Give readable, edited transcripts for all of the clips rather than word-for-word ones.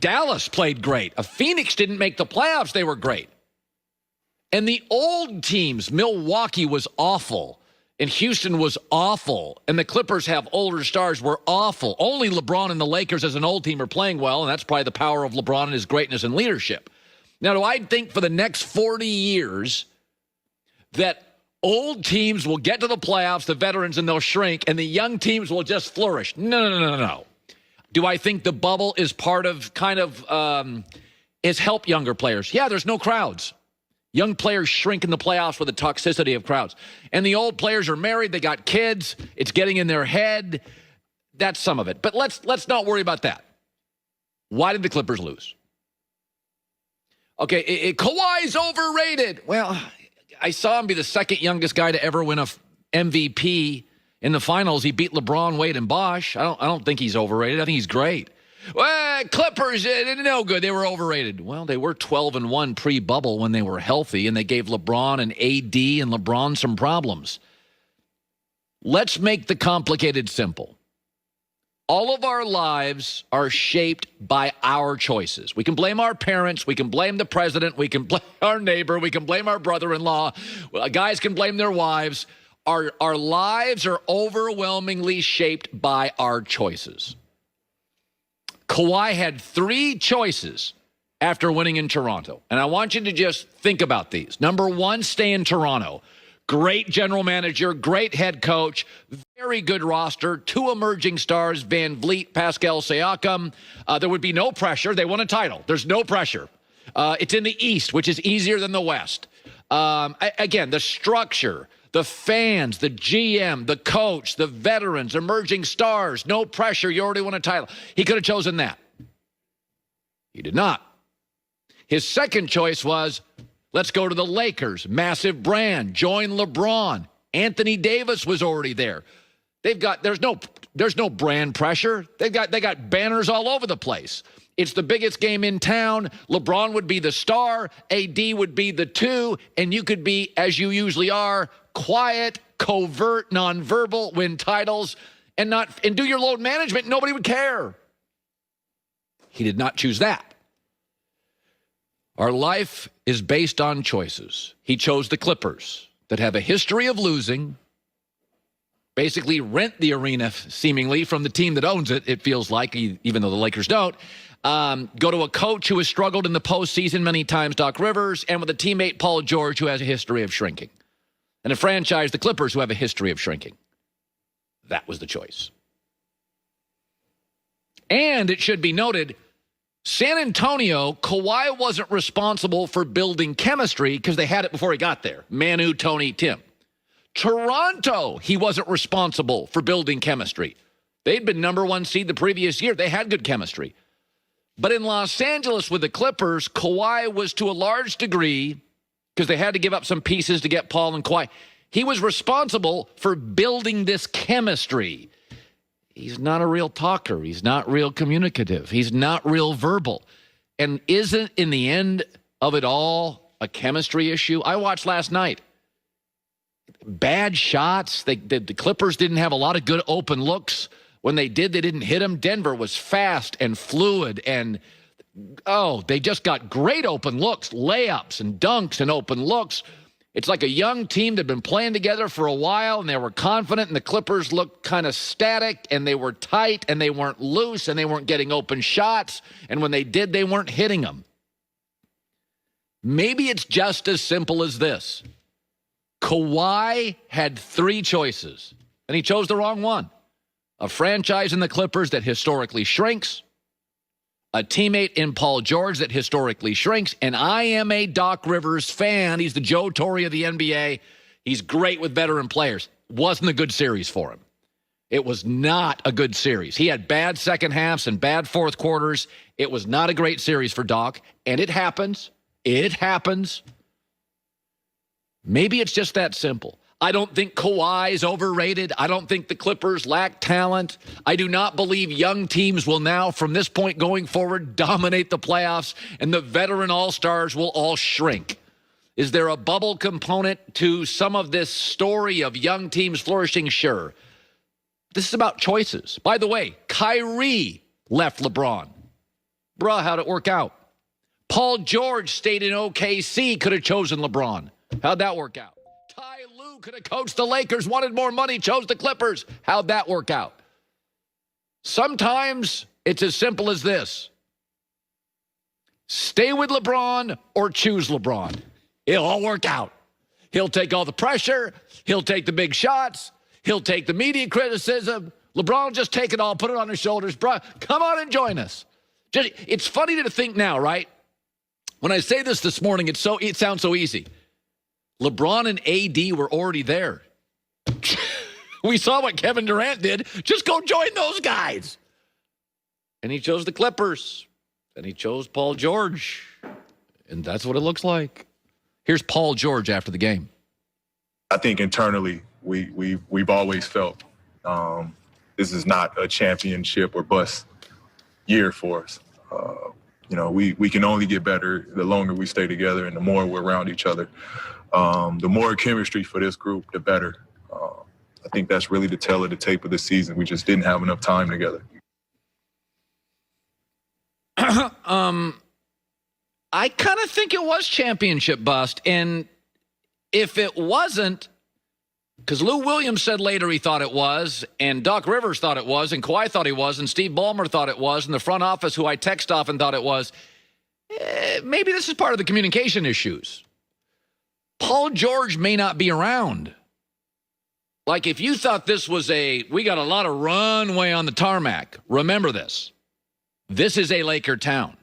Dallas played great. Phoenix didn't make the playoffs. They were great. And the old teams, Milwaukee was awful, and Houston was awful, and the Clippers have older stars, were awful. Only LeBron and the Lakers as an old team are playing well, and that's probably the power of LeBron and his greatness and leadership. Now, do I think for the next 40 years that old teams will get to the playoffs, the veterans, and they'll shrink, and the young teams will just flourish? No. Do I think the bubble is part of is help younger players? Yeah, there's no crowds. Young players shrink in the playoffs with the toxicity of crowds. And the old players are married. They got kids. It's getting in their head. That's some of it. But let's not worry about that. Why did the Clippers lose? Okay, Kawhi's overrated. Well, I saw him be the second youngest guy to ever win a MVP in the finals. He beat LeBron, Wade, and Bosh. I don't think he's overrated. I think he's great. Well, Clippers, no good. They were overrated. Well, they were 12-1 pre-bubble when they were healthy, and they gave LeBron and AD and LeBron some problems. Let's make the complicated simple. All of our lives are shaped by our choices. We can blame our parents. We can blame the president. We can blame our neighbor. We can blame our brother-in-law. Guys can blame their wives. Our lives are overwhelmingly shaped by our choices. Kawhi had 3 choices after winning in Toronto. And I want you to just think about these. Number 1, stay in Toronto. Great general manager, great head coach, very good roster, 2 emerging stars, Van Vliet, Pascal Siakam. There would be no pressure. They won a title. There's no pressure. It's in the East, which is easier than the West. Again, the structure, the fans, the GM, the coach, the veterans, emerging stars, no pressure. You already won a title. He could have chosen that. He did not. His second choice was, let's go to the Lakers. Massive brand. Join LeBron. Anthony Davis was already there. There's no brand pressure. They got banners all over the place. It's the biggest game in town. LeBron would be the star. AD would be the 2. And you could be, as you usually are, quiet, covert, nonverbal, win titles, and do your load management. Nobody would care. He did not choose that. Our life is based on choices. He chose the Clippers that have a history of losing, basically rent the arena seemingly from the team that owns it, it feels like, even though the Lakers don't. Go to a coach who has struggled in the postseason many times, Doc Rivers, and with a teammate, Paul George, who has a history of shrinking. And a franchise, the Clippers, who have a history of shrinking. That was the choice. And it should be noted, San Antonio, Kawhi wasn't responsible for building chemistry because they had it before he got there. Manu, Tony, Tim. Toronto, he wasn't responsible for building chemistry. They'd been number 1 seed the previous year. They had good chemistry. But in Los Angeles with the Clippers, Kawhi was to a large degree, because they had to give up some pieces to get Paul and Kawhi, he was responsible for building this chemistry. He's not a real talker. He's not real communicative. He's not real verbal. And isn't, in the end of it all, a chemistry issue? I watched last night. Bad shots. The Clippers didn't have a lot of good open looks. When they did, they didn't hit them. Denver was fast and fluid, and they just got great open looks, layups and dunks and open looks. It's like a young team that had been playing together for a while, and they were confident, and the Clippers looked kind of static, and they were tight, and they weren't loose, and they weren't getting open shots, and when they did, they weren't hitting them. Maybe it's just as simple as this. Kawhi had 3 choices, and he chose the wrong one. A franchise in the Clippers that historically shrinks, a teammate in Paul George that historically shrinks, and I am a Doc Rivers fan. He's the Joe Torre of the NBA. He's great with veteran players. Wasn't a good series for him. It was not a good series. He had bad second halves and bad fourth quarters. It was not a great series for Doc, and it happens. It happens. Maybe it's just that simple. I don't think Kawhi is overrated. I don't think the Clippers lack talent. I do not believe young teams will now, from this point going forward, dominate the playoffs, and the veteran all-stars will all shrink. Is there a bubble component to some of this story of young teams flourishing? Sure. This is about choices. By the way, Kyrie left LeBron. Bruh, how'd it work out? Paul George stayed in OKC, could have chosen LeBron. How'd that work out? Ty Lue could have coached the Lakers, wanted more money, chose the Clippers. How'd that work out? Sometimes it's as simple as this. Stay with LeBron or choose LeBron. It'll all work out. He'll take all the pressure. He'll take the big shots. He'll take the media criticism. LeBron will just take it all, put it on his shoulders. Bro, come on and join us. It's funny to think now, right? When I say this morning, it sounds so easy. LeBron and AD were already there. We saw what Kevin Durant did. Just go join those guys. And he chose the Clippers. And he chose Paul George. And that's what it looks like. Here's Paul George after the game. I think internally we've always felt this is not a championship or bust year for us. We can only get better the longer we stay together and the more we're around each other. The more chemistry for this group, the better. I think that's really the tale of the tape of the season. We just didn't have enough time together. I kind of think it was championship bust. And if it wasn't, because Lou Williams said later he thought it was, and Doc Rivers thought it was, and Kawhi thought he was, and Steve Ballmer thought it was, and the front office, who I text often, thought it was, maybe this is part of the communication issues. Paul George may not be around. Like, if you thought this was we got a lot of runway on the tarmac, remember this. This is a Laker town.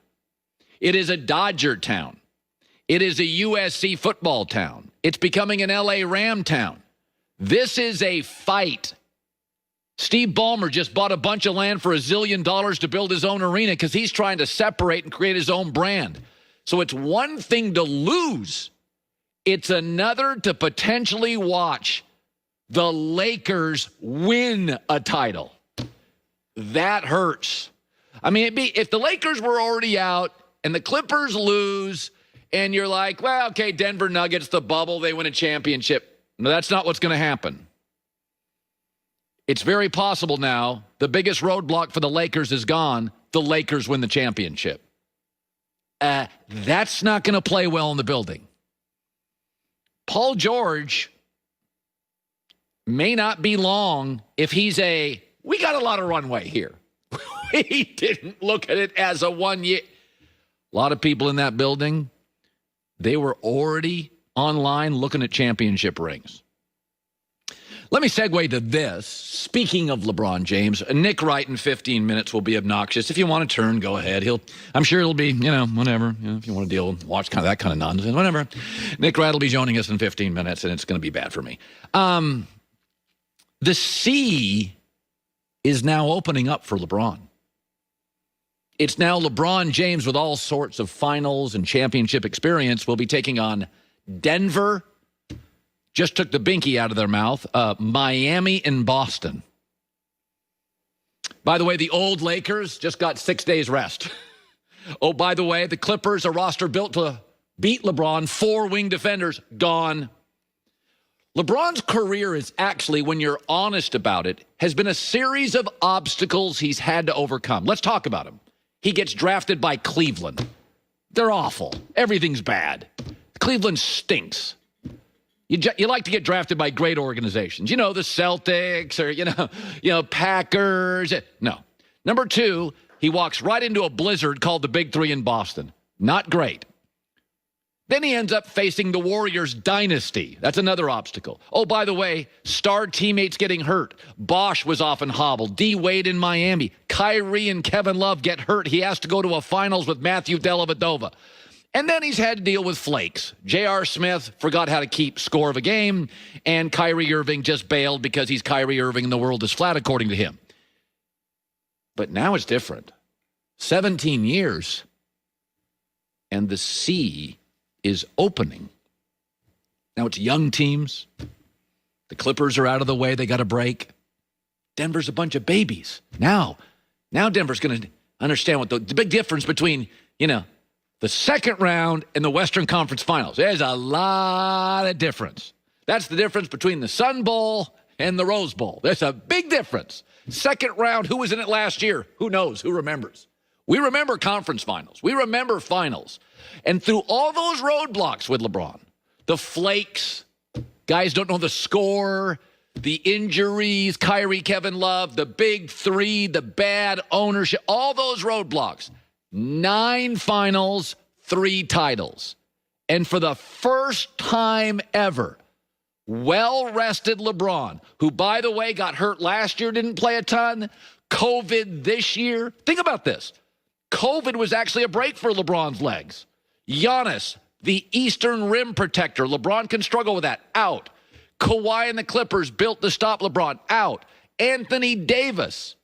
It is a Dodger town. It is a USC football town. It's becoming an LA Ram town. This is a fight. Steve Ballmer just bought a bunch of land for $1 zillion to build his own arena because he's trying to separate and create his own brand. So it's one thing to lose. It's another to potentially watch the Lakers win a title. That hurts. I mean, if the Lakers were already out and the Clippers lose and you're like, well, okay, Denver Nuggets, the bubble, they win a championship. No, that's not what's going to happen. It's very possible now. The biggest roadblock for the Lakers is gone. The Lakers win the championship. That's not going to play well in the building. Paul George may not be long if he's we got a lot of runway here. He didn't look at it as a 1 year. A lot of people in that building, they were already online looking at championship rings. Let me segue to this. Speaking of LeBron James, Nick Wright in 15 minutes will be obnoxious. If you want to turn, go ahead. I'm sure it'll be, whatever. If you want to watch kind of that kind of nonsense, whatever. Nick Wright will be joining us in 15 minutes, and it's going to be bad for me. The sea is now opening up for LeBron. It's now LeBron James with all sorts of finals and championship experience will be taking on Denver. Just took the binky out of their mouth. Miami and Boston. By the way, the old Lakers just got 6 days rest. Oh, by the way, the Clippers, a roster built to beat LeBron, 4 wing defenders, gone. LeBron's career is actually, when you're honest about it, has been a series of obstacles he's had to overcome. Let's talk about him. He gets drafted by Cleveland. They're awful. Everything's bad. Cleveland stinks. You like to get drafted by great organizations. The Celtics or, Packers. No. Number 2, he walks right into a blizzard called the Big Three in Boston. Not great. Then he ends up facing the Warriors dynasty. That's another obstacle. Oh, by the way, star teammates getting hurt. Bosh was often hobbled. D. Wade in Miami. Kyrie and Kevin Love get hurt. He has to go to a finals with Matthew Dellavedova. And then he's had to deal with flakes. J.R. Smith forgot how to keep score of a game, and Kyrie Irving just bailed because he's Kyrie Irving and the world is flat, according to him. But now it's different. 17 years, and the sea is opening. Now it's young teams. The Clippers are out of the way. They got a break. Denver's a bunch of babies. Now Denver's going to understand what the big difference between, the second round and the Western Conference Finals. There's a lot of difference. That's the difference between the Sun Bowl and the Rose Bowl. There's a big difference. Second round, who was in it last year? Who knows? Who remembers? We remember conference finals. We remember finals. And through all those roadblocks with LeBron, the flakes, guys don't know the score, the injuries, Kyrie, Kevin Love, the big three, the bad ownership, all those roadblocks. 9 finals, 3 titles. And for the first time ever, well-rested LeBron, who, by the way, got hurt last year, didn't play a ton, COVID this year. Think about this. COVID was actually a break for LeBron's legs. Giannis, the Eastern Rim protector. LeBron can struggle with that. Out. Kawhi and the Clippers built to stop LeBron. Out. Anthony Davis,